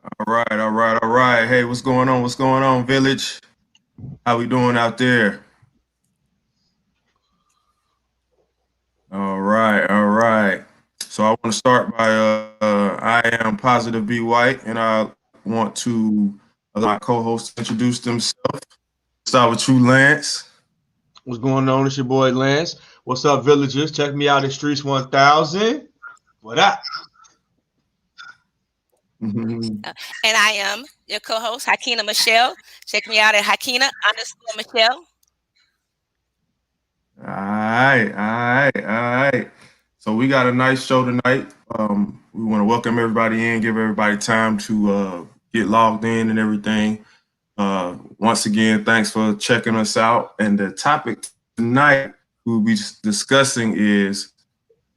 All right, all right, all right. Hey, what's going on? What's going on, Village? How we doing out there? All right, all right. So I want to start by I am Positive B White, and I want to allow my co-hosts to introduce themselves. Start with you, Lance. What's going on? It's your boy Lance. What's up, villagers? Check me out at Streets 1000. What up? And I am your co-host, Hakina Michelle. Check me out at Hakina_Michelle. All right, all right, all right. So we got a nice show tonight. We want to welcome everybody in, give everybody time to get logged in and everything. Once again, thanks for checking us out. And the topic tonight we'll be discussing is: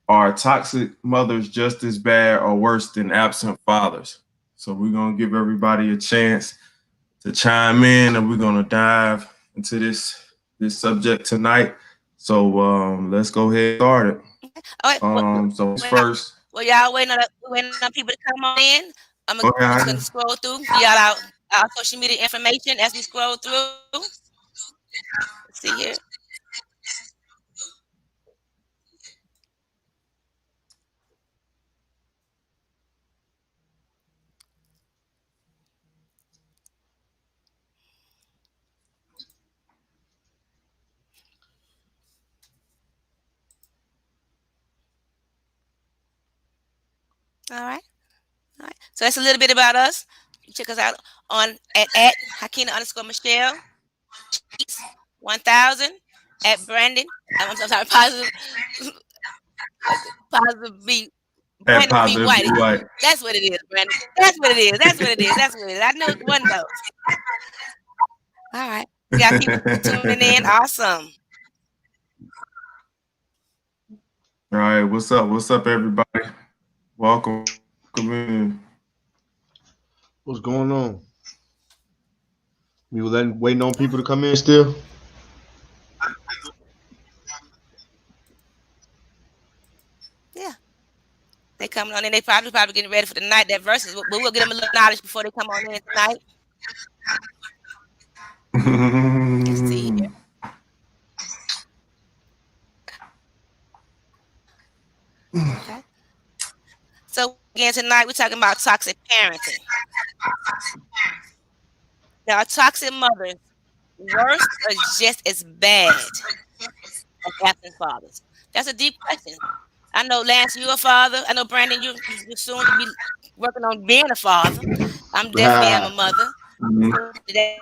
are toxic mothers just as bad or worse than absent fathers? So we're gonna give everybody a chance to chime in, and we're gonna dive into this subject tonight. So let's go ahead and start it. All right. So first, Well, y'all waiting on people to come on in. go I'm just ahead. gonna scroll through y'all our social media information as we scroll through. Let's see here. All right. All right. So that's a little bit about us. You check us out on at Hakina_Michelle, 1000 at Brandon. I'm sorry, positive B At Brandon B. positive be White. white. That's what it is, Brandon. That's what it is. That's what it is. That's what it is. I know one knows. All right. We got people tuning in. Awesome. All right, what's up? What's up, everybody? Welcome in. What's going on? You waiting on people to come in still? Yeah. They coming on in. They probably getting ready for the night. That verses. But we'll get them a little knowledge before they come on in tonight. Let's see here. Okay. So again tonight we're talking about toxic parenting. Now are toxic mothers worse or just as bad as absent fathers? That's a deep question. I know Lance, you a father. I know Brandon, you're soon to be working on being a father. I'm definitely am a mother. So today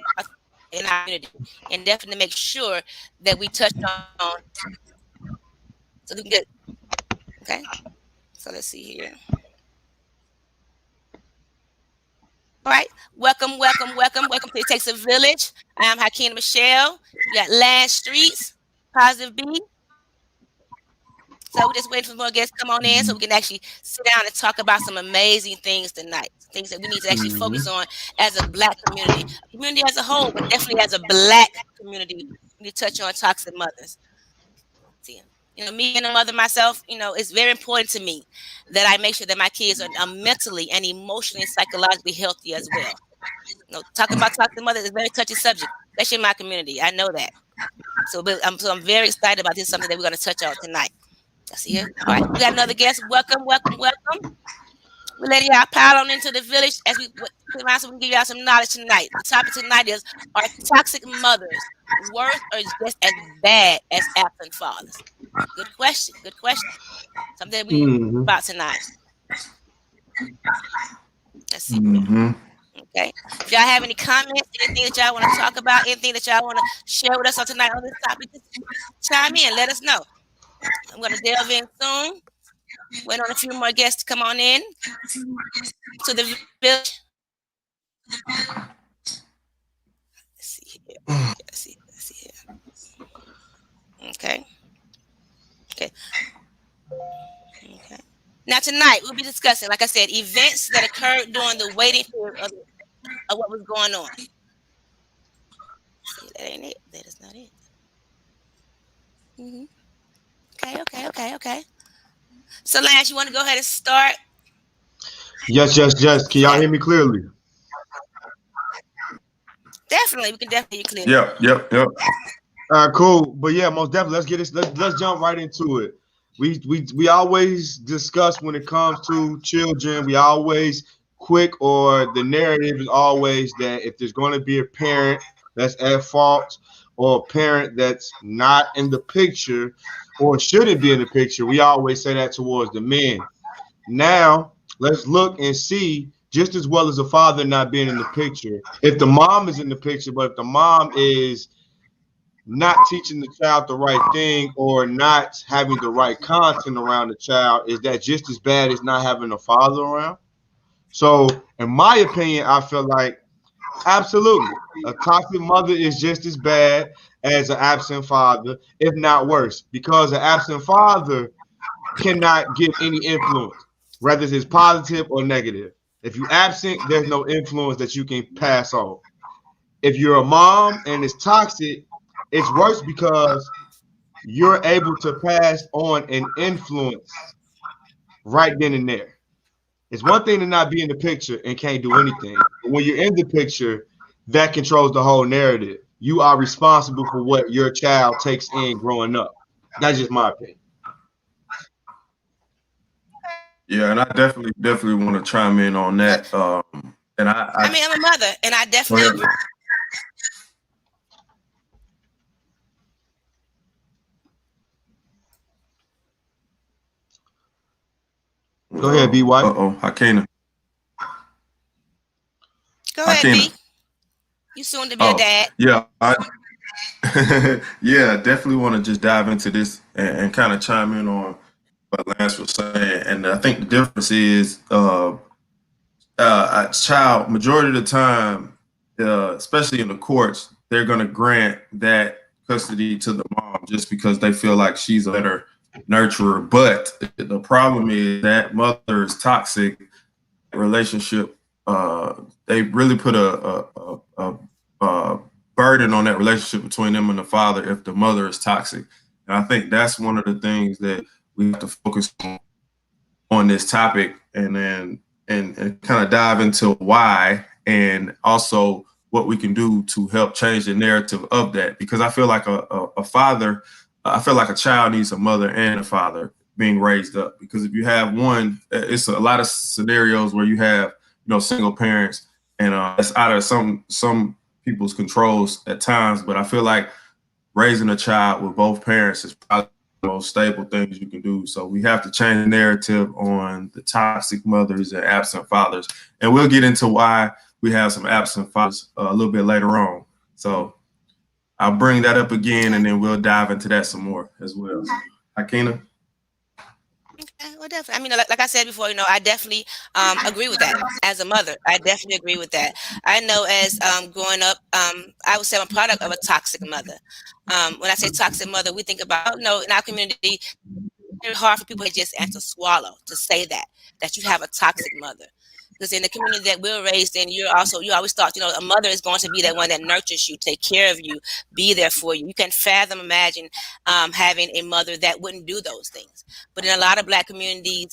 in our community, and definitely make sure that we touch on so we can get okay. So let's see here. All right, welcome to It Takes a Village. I am Hakina Michelle. We got Lance Streets, Positive B. So we're just waiting for more guests to come on in so we can actually sit down and talk about some amazing things tonight. Things that we need to actually focus on as a black community as a whole, but definitely as a black community. We need to touch on toxic mothers. See, me and a mother myself, it's very important to me that I make sure that my kids are mentally and emotionally and psychologically healthy as well. Talking about toxic mothers is a very touchy subject, especially in my community. I know that. So I'm very excited about this. Something that we're going to touch on tonight. I see you. All right, we got another guest. Welcome. We're letting y'all pile on into the village as we around so we can give y'all some knowledge tonight. The topic tonight is: are toxic mothers worse or just as bad as absent fathers? Good question. Good question. Something we about tonight. Let's see here. Mm-hmm. Okay. If y'all have any comments, anything that y'all want to talk about, anything that y'all want to share with us on tonight on this topic, just chime in. Let us know. I'm going to delve in soon. Wait on a few more guests to come on in to the village. Let's see here. Let's see here. Okay. Okay. Okay. Now tonight we'll be discussing, like I said, events that occurred during the waiting period of what was going on. See, that ain't it. That is not it. Mm-hmm. Okay. So Lance, you want to go ahead and start? Yes. Can y'all hear me clearly? Definitely, we can definitely hear you clearly. Yep. All right, cool. But yeah, most definitely. Let's get this. Let's jump right into it. We always discuss when it comes to children. We always quick, or the narrative is always that if there's going to be a parent that's at fault, or a parent that's not in the picture or shouldn't be in the picture, we always say that towards the men. Now let's look and see, just as well as the father not being in the picture, if the mom is in the picture, but if the mom is not teaching the child the right thing or not having the right content around the child, is that just as bad as not having a father around? So, in my opinion, I feel like absolutely a toxic mother is just as bad as an absent father, if not worse, because an absent father cannot give any influence, whether it's positive or negative. If you're absent, there's no influence that you can pass on. If you're a mom and it's toxic, it's worse because you're able to pass on an influence right then and there. It's one thing to not be in the picture and can't do anything. But when you're in the picture, that controls the whole narrative. You are responsible for what your child takes in growing up. That's just my opinion. Yeah, and I definitely want to chime in on that. And I mean, I'm a mother, and I go definitely ahead. agree. Go ahead, B. White. Hakena. Go ahead, Hakena. B. You soon to be a dad. Yeah, yeah, definitely want to just dive into this and kind of chime in on what Lance was saying. And I think the difference is a child, majority of the time, especially in the courts, they're going to grant that custody to the mom just because they feel like she's a better nurturer. But the problem is that mother is toxic relationship. They really put a burden on that relationship between them and the father if the mother is toxic. And I think that's one of the things that we have to focus on this topic, and then and kind of dive into why, and also what we can do to help change the narrative of that. Because I feel like a father, I feel like a child needs a mother and a father being raised up. Because if you have one, it's a lot of scenarios where you have single parents, and it's out of some people's controls at times. But I feel like raising a child with both parents is probably the most stable things you can do. So we have to change the narrative on the toxic mothers and absent fathers. And we'll get into why we have some absent fathers a little bit later on. So I'll bring that up again, and then we'll dive into that some more as well. Hakina? Okay, well, definitely. I mean, like I said before, I definitely agree with that. As a mother, I definitely agree with that. I know as growing up, I would say I'm a product of a toxic mother. When I say toxic mother, we think about, in our community, very hard for people to just and to swallow, to say that you have a toxic mother. Because in the community that we're raised in, you always thought, a mother is going to be that one that nurtures you, take care of you, be there for you. You can imagine having a mother that wouldn't do those things. But in a lot of Black communities,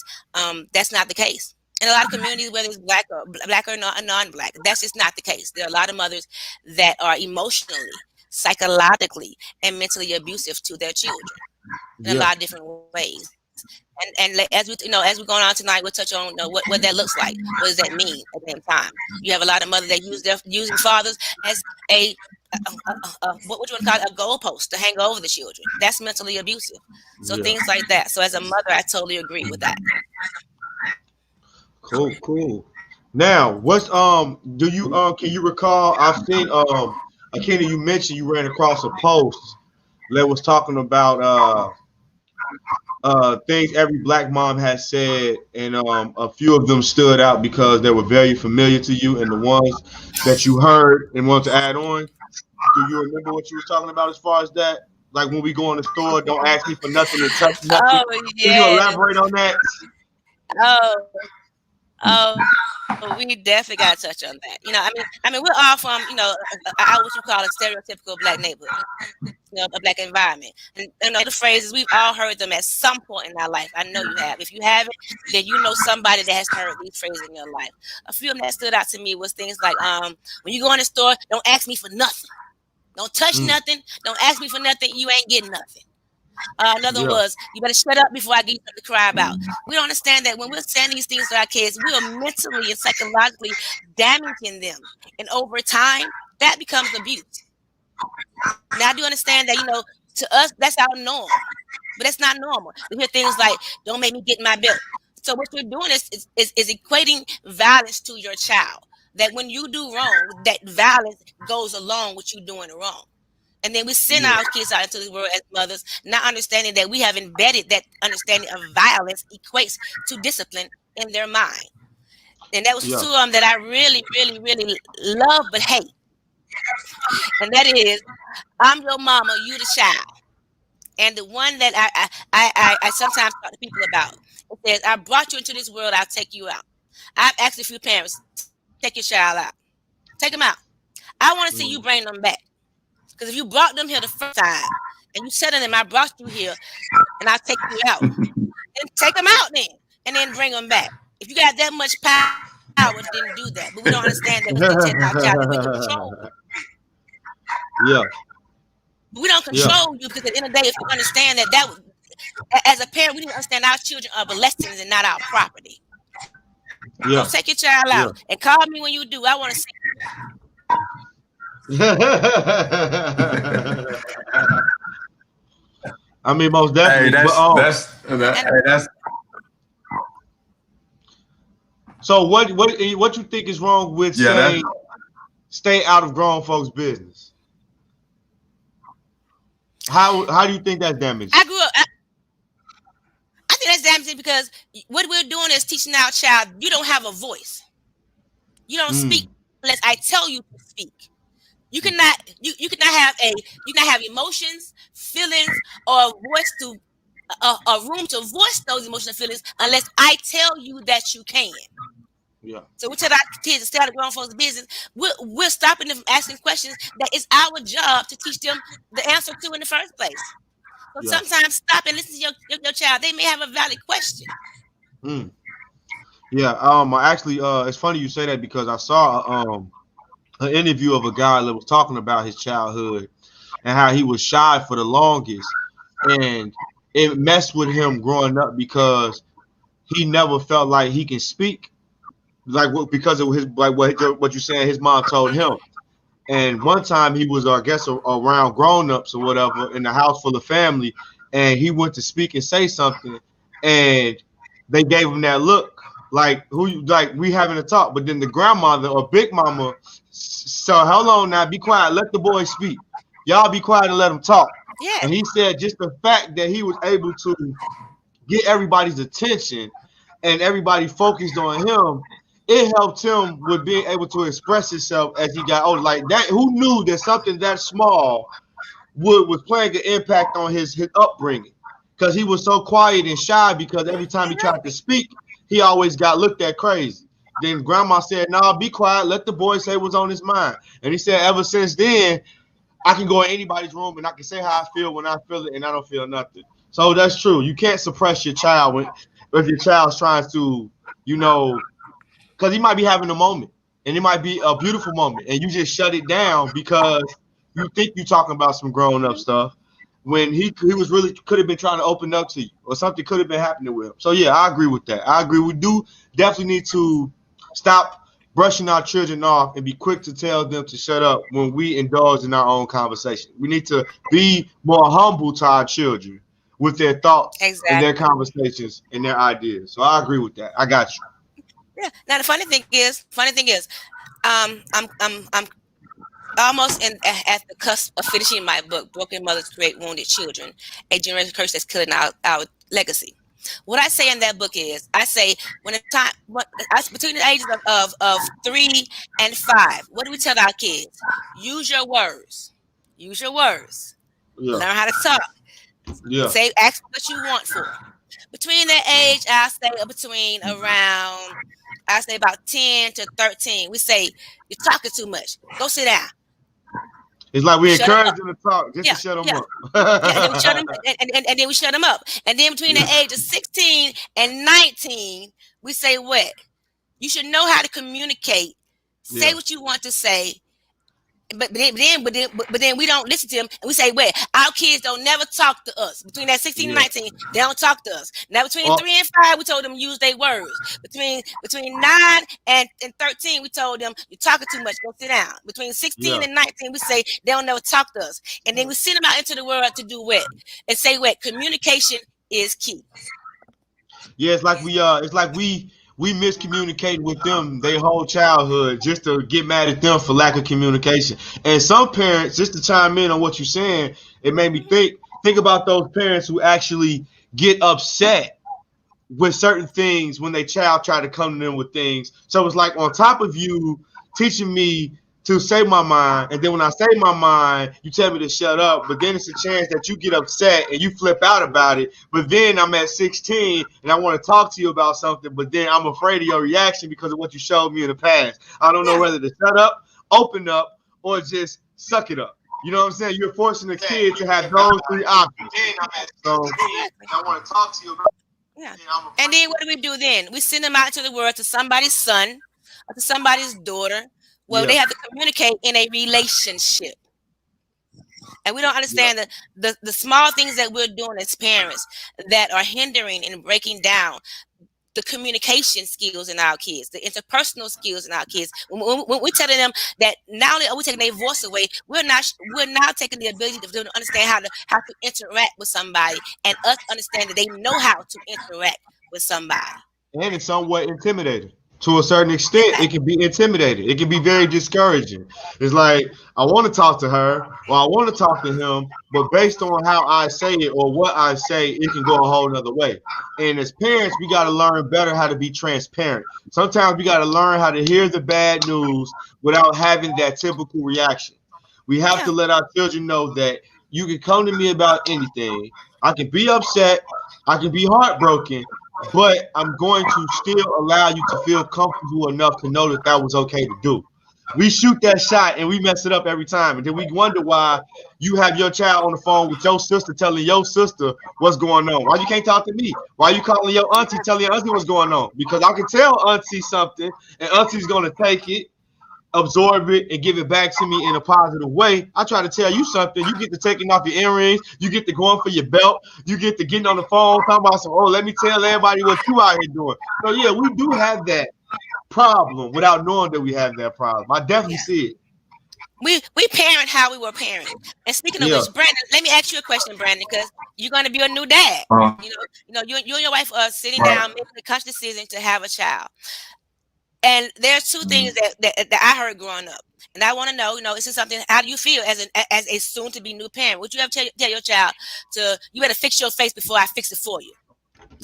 that's not the case. In a lot of communities, whether it's black or non-Black, that's just not the case. There are a lot of mothers that are emotionally, psychologically, and mentally abusive to their children in a lot of different ways. And as we going on tonight, we'll touch on what that looks like. What does that mean at the same time? You have a lot of mothers that using fathers as a what would you want to call it, a goalpost to hang over the children. That's mentally abusive. So things like that. So as a mother, I totally agree with that. Cool. Now, what's do you can you recall? I've seen Akina, you mentioned you ran across a post that was talking about things every Black mom has said, and a few of them stood out because they were very familiar to you, and the ones that you heard and want to add on. Do you remember what you was talking about as far as that? Like when we go in the store, don't ask me for nothing and touch nothing. Oh Can you yes. elaborate on that? Oh So we definitely got to touch on that. I mean, we're all from, what you call a stereotypical black neighborhood, a black environment. And the phrases, we've all heard them at some point in our life. I know you have. If you haven't, then you know somebody that has heard these phrases in your life. A few of them that stood out to me was things like, when you go in the store, don't ask me for nothing. Don't touch nothing. Don't ask me for nothing. You ain't getting nothing. Another one was, you better shut up before I give you something to cry about. We don't understand that when we're saying these things to our kids, we are mentally and psychologically damaging them. And over time, that becomes abuse. Now, I do understand that, to us, that's our norm. But that's not normal. We hear things like, don't make me get my belt. So what you're doing is equating violence to your child. That when you do wrong, that violence goes along with you doing wrong. And then we send our kids out into the world as mothers, not understanding that we have embedded that understanding of violence equates to discipline in their mind. And that was two of them that I really, really, really love but hate. And that is, I'm your mama, you the child. And the one that I sometimes talk to people about, it says, I brought you into this world, I'll take you out. I've asked a few parents, take your child out. Take them out. I want to see you bring them back. Because if you brought them here the first time and you said to them, I brought you here and I'll take you out, then take them out then and then bring them back. If you got that much power, then do that. But we don't understand that when we take our child, that we control. Yeah. But we don't control you because at the end of the day, if you understand that as a parent, we need to understand our children are blessings and not our property. Yeah. So take your child out and call me when you do. I want to see you. I mean, most definitely. That's. So what you think is wrong with saying stay out of grown folks' business? How do you think that's damaging? I grew up. I think that's damaging because what we're doing is teaching our child you don't have a voice. You don't speak unless I tell you to speak. You cannot have emotions, feelings, or voice to a room to voice those emotional feelings unless I tell you that you can. Yeah. So we tell our kids to stay out of grown folks' business. We're stopping them from asking questions that it's our job to teach them the answer to in the first place. So sometimes stop and listen to your child. They may have a valid question. Yeah. Actually, it's funny you say that because I saw an interview of a guy that was talking about his childhood and how he was shy for the longest, and it messed with him growing up because he never felt like he can speak, because of his what you're saying. His mom told him, and one time he was, I guess, around grown-ups or whatever in the house full of family, and he went to speak and say something, and they gave him that look like we having a talk, but then the grandmother or big mama. So hold on now, be quiet, let the boy speak. Y'all be quiet and let him talk. Yeah. And he said just the fact that he was able to get everybody's attention and everybody focused on him, it helped him with being able to express himself as he got older. Like that, who knew that something that small was playing an impact on his upbringing? Because he was so quiet and shy because every time he tried to speak, he always got looked at crazy. Then grandma said, "Nah, be quiet. Let the boy say what's on his mind." And he said, ever since then, I can go in anybody's room and I can say how I feel when I feel it, and I don't feel nothing. So that's true. You can't suppress your child if your child's trying to, because he might be having a moment, and it might be a beautiful moment, and you just shut it down because you think you're talking about some grown-up stuff when he was really could have been trying to open up to you, or something could have been happening with him. So yeah, I agree with that. I agree. We do definitely need to stop brushing our children off and be quick to tell them to shut up when we indulge in our own conversation. We need to be more humble to our children with their thoughts and their conversations and their ideas. So I agree with that. I got you. Yeah. Now the funny thing is, I'm almost at the cusp of finishing my book, Broken Mothers Create Wounded Children, a generational curse that's killing our legacy. What I say in that book is, I say between the ages of 3 and 5, what do we tell our kids? Use your words. Use your words. Yeah. Learn how to talk. Yeah. Ask what you want for. Between that age, I'll say between around I say about 10 to 13, we say, you're talking too much. Go sit down. It's like we Shut them encourage up. them to talk just Yeah, to shut them yeah. up. Yeah, and then we shut them, and then we shut them up. And then between the age of 16 and 19, we say what? You should know how to communicate. Say Yeah. what you want to say. But then we don't listen to them, and we say, "Wait, our kids don't never talk to us." Between that 16 and Yeah. 19, they don't talk to us. Now between Oh, 3 and 5, we told them to use their words. Between 9 and 13, we told them, "You're talking too much. Go sit down." Between 16 yeah. and 19, we say they don't never talk to us, and then we send them out into the world to do what? And say what? Communication is key. Yeah, it's like we miscommunicated with them their whole childhood just to get mad at them for lack of communication. And some parents, just to chime in on what you're saying, it made me think about those parents who actually get upset with certain things when their child try to come to them with things. So it's like on top of you teaching me to say my mind, and then when I say my mind, you tell me to shut up. But then it's a chance that you get upset and you flip out about it. But then I'm at 16 and I want to talk to you about something, but then I'm afraid of your reaction because of what you showed me in the past. I don't know Yeah, whether to shut up, open up, or just suck it up. You know what I'm saying? You're forcing the kid to have those three options. So exactly. I want to talk to you about. Yeah. And then what do we do then? We send them out into the world to somebody's son or to somebody's daughter. Well, Yeah, they have to communicate in a relationship. And we don't yeah, understand the small things that we're doing as parents that are hindering and breaking down the communication skills in our kids, the interpersonal skills in our kids. When we're telling them that not only are we taking their voice away, we're now taking the ability to understand how to interact with somebody, and us understand that they know how to interact with somebody. and it's somewhat intimidating. To a certain extent, it Exactly. can be intimidating. It can be very discouraging. It's like I want to talk to her or I want to talk to him, but based on how I say it or what I say, it can go a whole nother way. And as parents, we got to learn better how to be transparent. Sometimes we got to learn how to hear the bad news without having that typical reaction. We have Yeah. to let our children know that you can come to me about anything. I can be upset. I can be heartbroken, but I'm going to still allow you to feel comfortable enough to know that that was okay to do. We shoot that shot and we mess it up every time. And then we wonder why you have your child on the phone with your sister telling your sister what's going on. Why you can't talk to me? Why you calling your auntie telling your auntie what's going on? Because I can tell auntie something and auntie's going to take it, absorb it, and give it back to me in a positive way. I try to tell you something. You get to taking off your earrings. You get to going for your belt. You get to getting on the phone talking about some. Oh, let me tell everybody what you out here doing. So yeah, we do have that problem without knowing that we have that problem. I definitely Yeah. see it. We parent how we were parented. And speaking of Yeah, which, Brandon, let me ask you a question, Brandon, because you're going to be a new dad. Uh, You and your wife are sitting right. down making a conscious decision to have a child. And there's two things Mhm. that I heard growing up, and I want to know, is this something? How do you feel as a soon to be new parent? Would you ever tell your child you better fix your face before I fix it for you,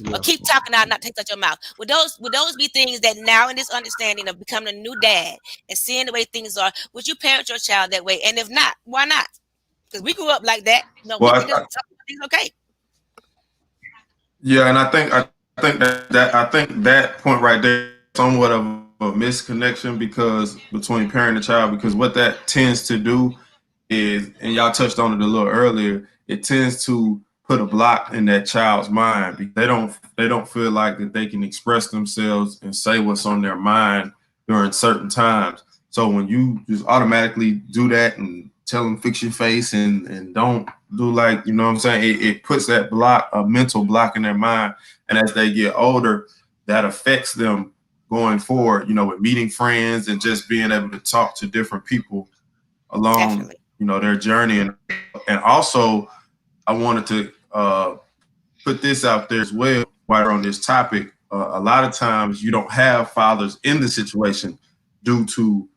or yeah. keep talking out, not take out your mouth? Would those be things that now in this understanding of becoming a new dad and seeing the way things are, would you parent your child that way? And if not, why not? Because we grew up like that. No, Well, we just talk about things okay. yeah, and I think that point right there is somewhat of a misconnection because between parent and child, because what that tends to do is, and y'all touched on it a little earlier, it tends to put a block in that child's mind because they don't feel like that they can express themselves and say what's on their mind during certain times. So when you just automatically do that and tell them fix your face and don't do, like, you know what I'm saying, it puts that block, a mental block in their mind. And as they get older, that affects them going forward, with meeting friends and just being able to talk to different people along, Definitely. their journey. And also I wanted to put this out there as well while we're on this topic. A lot of times you don't have fathers in the situation due to,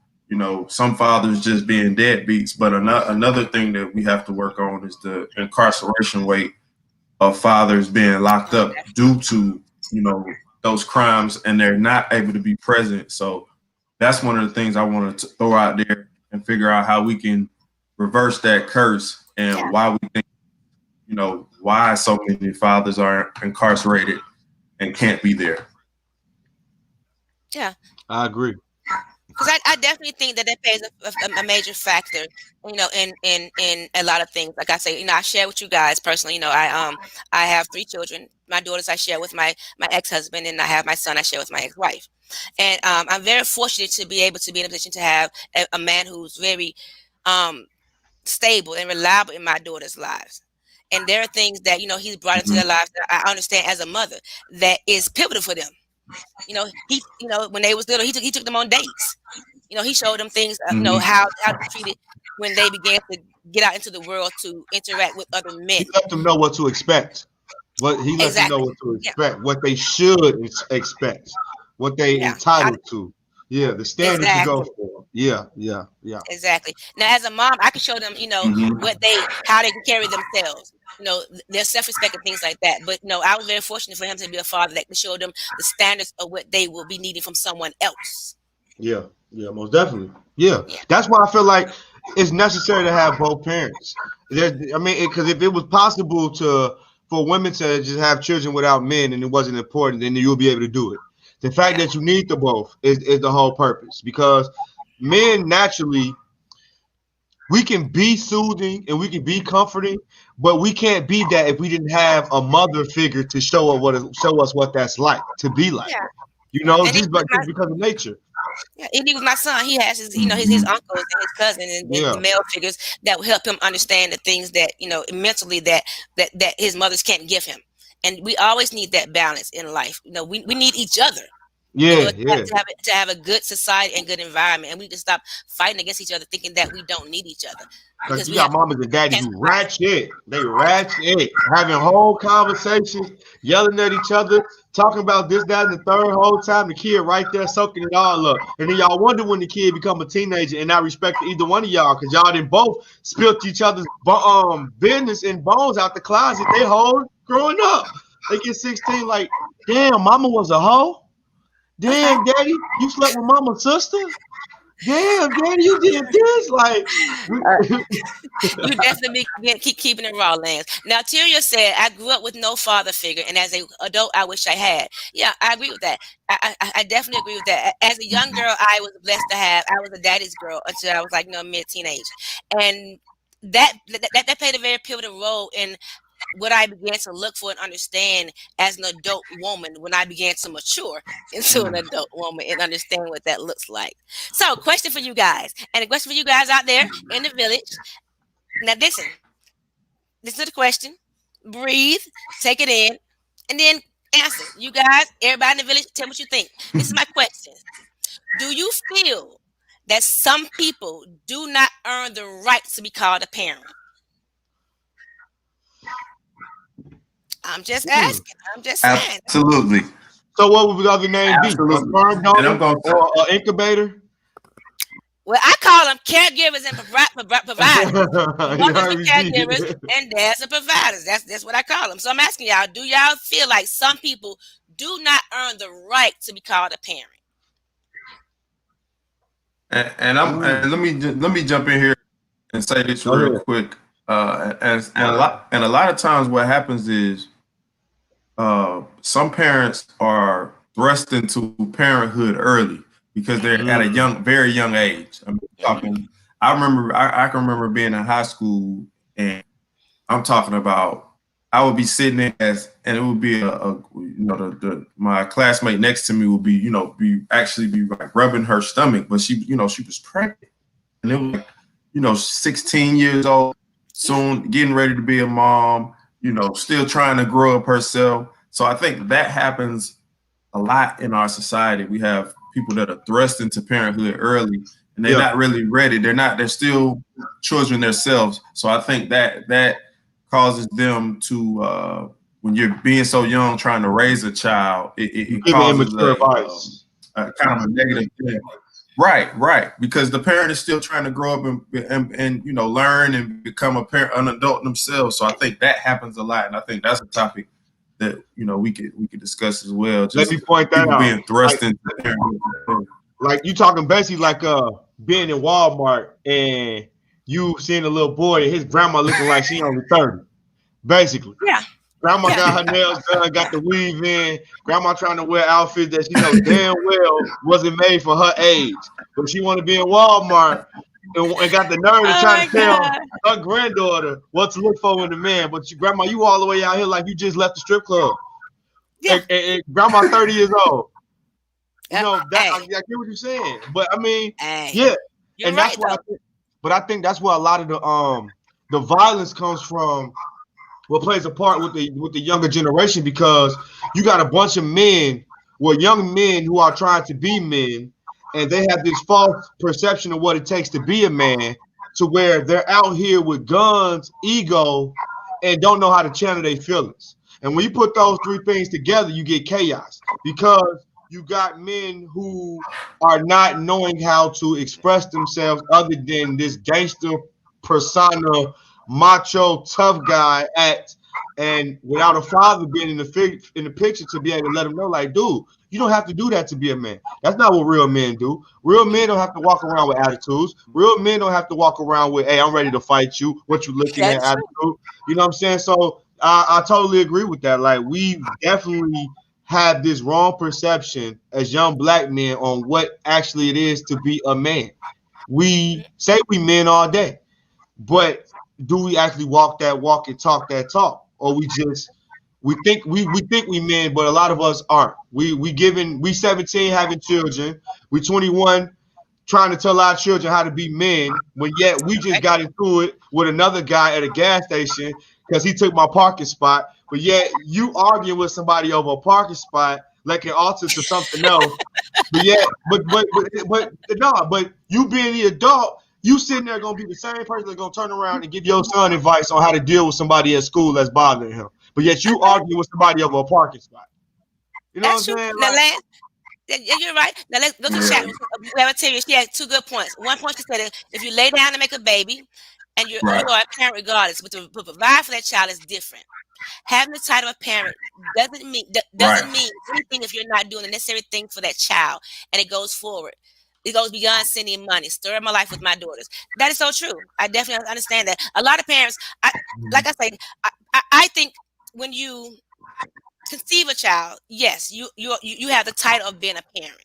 some fathers just being deadbeats. But another thing that we have to work on is the incarceration rate of fathers being locked Oh, up due to, those crimes, and they're not able to be present. So that's one of the things I wanted to throw out there and figure out how we can reverse that curse and yeah. why we think, why so many fathers are incarcerated and can't be there. Yeah. I agree. Because I definitely think that plays a major factor, in a lot of things. Like I say, I share with you guys personally. I have 3 children. My daughters I share with my ex-husband, and I have my son I share with my ex-wife. And I'm very fortunate to be able to be in a position to have a man who's very um, stable and reliable in my daughters' lives. And there are things that he's brought into Mhm. their lives that I understand as a mother that is pivotal for them. When they was little, he took them on dates. He showed them things, Mhm. how to be treated when they began to get out into the world to interact with other men. He let them know what to expect. What he let them know Exactly. what to Yeah. expect, what they should expect, what they Yeah. entitled to. Yeah, the standard to go Exactly. for. Yeah, yeah, yeah. Exactly. Now, as a mom, I can show them, Mhm. how they can carry themselves, their self-respect and things like that. But no, I was very fortunate for him to be a father that could show them the standards of what they will be needing from someone else. Yeah, yeah, most definitely. Yeah, Yeah. that's why I feel like it's necessary to have both parents. I mean, because if it was possible for women to just have children without men and it wasn't important, then you'll be able to do it. The fact Yeah. that you need the both is the whole purpose because men naturally we can be soothing and we can be comforting, but we can't be that if we didn't have a mother figure to show us what that's like to be like. Yeah. You Yeah. know, And just just because of nature. even with my son, he has his Mhm. uncles and his cousin and the Yeah. male figures that will help him understand the things that mentally that his mothers can't give him. And we always need that balance in life. We need each other. Yeah, To yeah. have a good society and good environment, and we just stop fighting against each other, thinking that we don't need each other Cause because you we have got mamas and daddies can't who survive. ratchet. They ratchet, having whole conversations, yelling at each other, talking about this, that, and the third whole time. The kid right there soaking it all up, and then y'all wonder when the kid become a teenager and not respect either one of y'all, cause y'all didn't both spilt each other's business and bones out the closet. They whole growing up. They get 16, like, damn, mama was a hoe. Damn, daddy, you slept with mama's sister. Damn, daddy, you did this. Like, we, You definitely keep keeping it raw, Lance. Now, Tyria said, "I grew up with no father figure, and as an adult, I wish I had." Yeah, I agree with that. I definitely agree with that. As a young girl, I was blessed to have. I was a daddy's girl until I was like mid teenage, and that played a very pivotal role in what I began to look for and understand as an adult woman when I began to mature into an adult woman and understand what that looks like. So, question for you guys, and a question for you guys out there in the village. Now, listen to the question, breathe, take it in, and then answer. You guys, everybody in the village, tell me what you think. This is my question. Do you feel that some people do not earn the right to be called a parent? I'm just Mm. asking. I'm just saying. Absolutely. So what would the other name be? A Absolutely. sperm And I'm donor going to or an incubator? Well, I call them caregivers and providers. You Mothers are heard me, caregivers B. and dads are providers. That's what I call them. So I'm asking y'all, do y'all feel like some people do not earn the right to be called a parent? and let me jump in here and say this Go real ahead. quick. And a lot of times what happens is some parents are thrust into parenthood early because they're at a Mm. very young age. I'm talking. I can remember being in high school, and I'm talking about. I would be sitting in and it would be my classmate next to me would be be like rubbing her stomach, but she was pregnant, and it was like 16 years old, Yeah. soon getting ready to be a mom, still trying to grow up herself. So I think that happens a lot in our society. We have people that are thrust into parenthood early and they're Yeah. not really ready. They're still children themselves. So I think that causes them to when you're being so young trying to raise a child, it Giving causes immature advice. a kind of a negative thing. Right. Because the parent is still trying to grow up and learn and become an adult themselves. So I think that happens a lot, and I think that's a topic that we could discuss as well. Let Just me point that people out. being thrust into parenthood. Like you talking basically like being in Walmart and you seeing a little boy and his grandma looking like she only 30. Basically. Yeah. Grandma got her nails done, got the weave in. Grandma trying to wear outfits that she know damn well wasn't made for her age, but she want to be in Walmart and got the nerve to Oh try my to tell God. her granddaughter what to look for in a man. But grandma, you all the way out here like you just left the strip club. Yeah. And grandma 30 years old. You know that Hey, I get what you're saying, but I mean, hey, yeah, you're and that's right what I though. think. But I think that's where a lot of the violence comes from. What plays a part with the younger generation because you got a bunch of men, well, young men who are trying to be men, and they have this false perception of what it takes to be a man, to where they're out here with guns, ego, and don't know how to channel their feelings. And when you put those three things together, you get chaos because you got men who are not knowing how to express themselves other than this gangster persona, macho, tough guy act, and without a father being in the picture to be able to let him know, like, dude, you don't have to do that to be a man. That's not what real men do. Real men don't have to walk around with attitudes. Real men don't have to walk around with, hey, I'm ready to fight you. What you looking That at is true. attitude? You know what I'm saying? So I totally agree with that. Like, we definitely have this wrong perception as young black men on what actually it is to be a man. We say we men all day, but do we actually walk that walk and talk that talk, or we think we men, but a lot of us aren't. We 17 having children, we 21 trying to tell our children how to be men, when yet we just Right. got into it with another guy at a gas station because he took my parking spot. But yet you arguing with somebody over a parking spot like it alters to something else. But yet, but no, but you being the adult, you sitting there gonna be the same person that's gonna turn around and give your son advice on how to deal with somebody at school that's bothering him. But yet you Okay. arguing with somebody over a parking spot. You know what I'm That's true. saying? Now, Like, Lance, yeah, you're right. Now let's go to the chat. Let me tell you, she had two good points. One point she said that if you lay down to make a baby, and you Right. are a parent regardless, but to provide for that child is different. Having the title of parent Right. doesn't mean anything if you're not doing the necessary thing for that child, and it goes forward. It goes beyond sending money. Stir my life with my daughters. That is so true. I definitely understand that. A lot of parents, like I say, I think when you conceive a child, yes, you have the title of being a parent.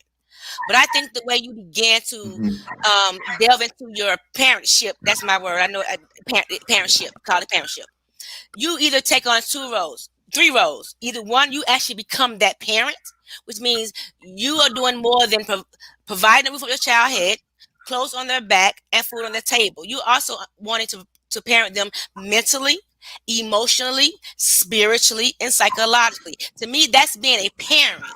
But I think the way you began to delve into your parentship, that's my word. I know parentship, call it parentship. You either take on two roles, three roles. Either one, you actually become that parent, which means you are doing more than providing a roof over your child's head, clothes on their back, and food on their table. You also wanting to parent them mentally, emotionally, spiritually, and psychologically. To me, that's being a parent.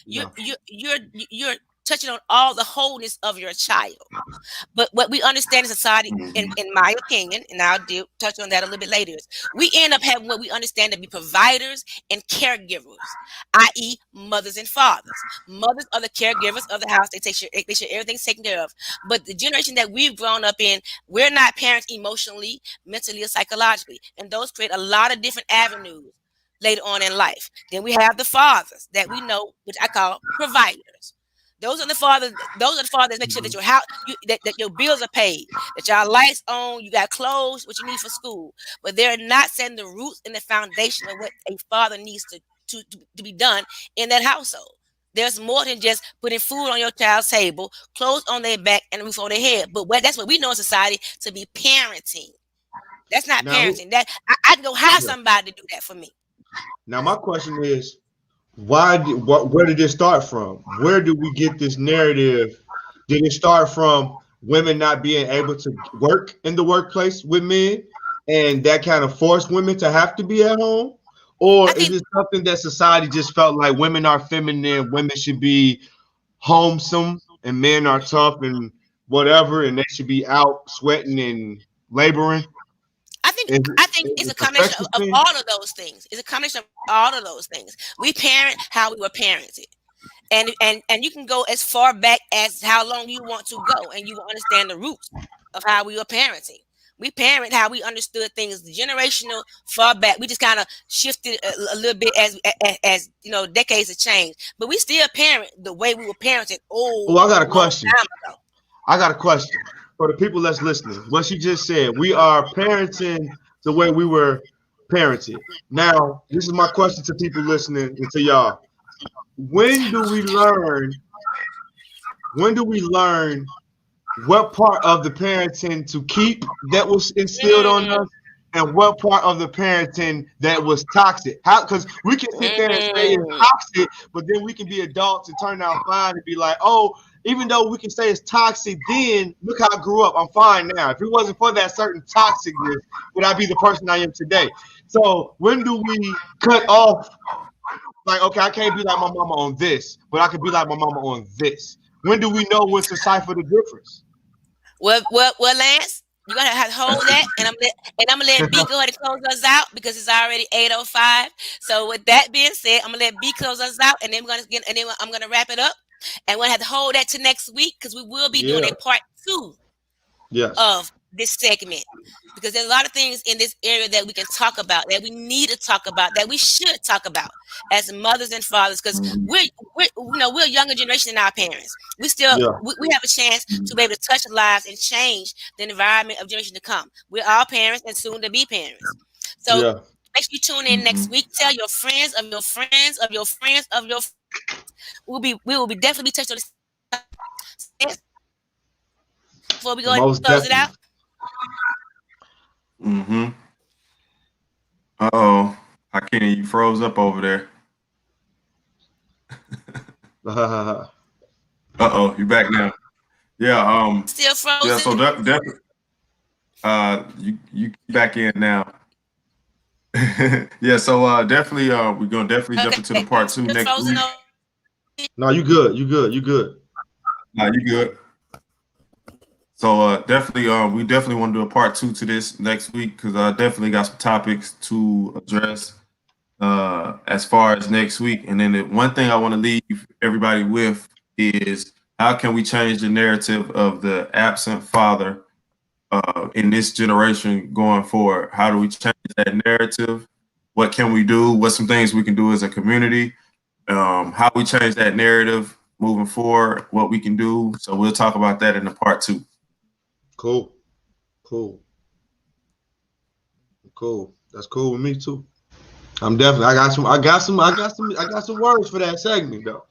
You're no. you're you're you're touching on all the wholeness of your child. But what we understand in society, in my opinion, and I'll touch on that a little bit later, is we end up having what we understand to be providers and caregivers, i.e., mothers and fathers. Mothers are the caregivers of the house. They make sure everything's taken care of. But the generation that we've grown up in, we're not parents emotionally, mentally, or psychologically. And those create a lot of different avenues later on in life. Then we have the fathers that we know, which I call providers. Those are the fathers. Those are the fathers that make sure that your house, that your bills are paid, that your lights on, you got clothes, what you need for school. But they're not setting the roots and the foundation of what a father needs to be done in that household. There's more than just putting food on your child's table, clothes on their back, and a roof over their head. But that's what we know in society to be parenting. That's not Now, parenting. That I can go hire somebody to do that for me. now my question is, where did this start from? Where did we get this narrative? Did it start from women not being able to work in the workplace with men, and that kind of forced women to have to be at home? I Or is think it something that society just felt like women are feminine, women should be homesome, and men are tough and whatever, and they should be out sweating and laboring? I think Is I think it it's a a combination perspective of thing? all of those things. It's a combination of all of those things. We parent how we were parented. And you can go as far back as how long you want to go, and you will understand the roots of how we were parenting. We parent how we understood things generational far back. We just kind of shifted a little bit as you know, decades have changed. But we still parent the way we were parented Oh, I got a long question. time ago. I got a question for the people that's listening. What she just said, we are parenting the way we were parenting. Now, this is my question to people listening and to y'all. When do we learn? When do we learn what part of the parenting to keep that was instilled on us, and what part of the parenting that was toxic? How? Because we can sit there and say it's toxic, but then we can be adults and turn out fine and be like, oh, even though we can say it's toxic, then look how I grew up. I'm fine now. If it wasn't for that certain toxicness, would I be the person I am today? So when do we cut off? Like, okay, I can't be like my mama on this, but I can be like my mama on this. When do we know when to cipher the difference? Well, Lance, you're gonna have to hold that, and I'm gonna let B go ahead and close us out because it's already 8:05. So with that being said, I'm gonna let B close us out, and then I'm gonna wrap it up, and we'll have to hold that to next week because we will be doing a part 2 of this segment, because there's a lot of things in this area that we can talk about, that we need to talk about, that we should talk about as mothers and fathers, because we're a younger generation than our parents. We still we have a chance to be able to touch lives and change the environment of generation to come. We're all parents and soon to be parents. So make sure you tune in next week. Tell your friends of your friends of your friends of your friends. We will be definitely touched on this before we go ahead and close it out. Uh-oh. Kenny, you froze up over there. Uh-oh, you back now. Yeah, still frozen. Yeah, so definitely you back in now. Yeah, so definitely we're gonna definitely jump into the part 2 next week. No, you good. You good. No, you good. So definitely, we definitely want to do a part 2 to this next week, because I definitely got some topics to address as far as next week. And then the one thing I want to leave everybody with is, how can we change the narrative of the absent father in this generation going forward? How do we change that narrative? What can we do? What's some things we can do as a community? How we change that narrative moving forward, what we can do. So we'll talk about that in the part 2. Cool. That's cool with me too. I'm definitely. I got some words for that segment though.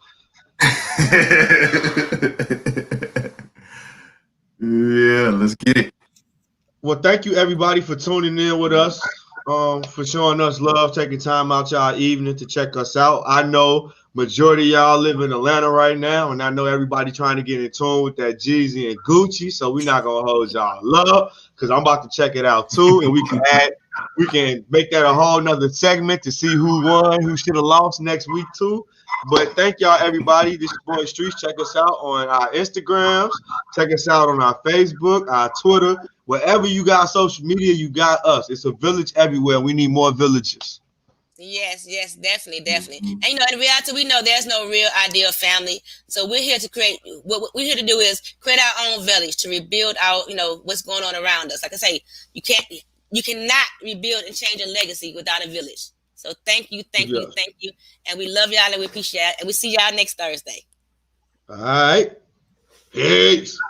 Yeah, let's get it. Well, thank you everybody for tuning in with us. For showing us love, taking time out y'all evening to check us out. I know majority of y'all live in Atlanta right now, and I know everybody trying to get in tune with that Jeezy and Gucci, so we're not gonna hold y'all love, because I'm about to check it out too, and we can make that a whole nother segment to see who won, who should have lost next week too. But thank y'all everybody. This is your boy Streets. Check us out on our Instagrams, check us out on our Facebook, our Twitter. Wherever you got social media, you got us. It's a village everywhere. We need more villages. Yes, definitely. And in reality, we know there's no real ideal family. So we're here to create. What we're here to do is create our own village to rebuild our, what's going on around us. Like I say, you cannot rebuild and change a legacy without a village. So thank you, and we love y'all and we appreciate it. And we see y'all next Thursday. All right, peace.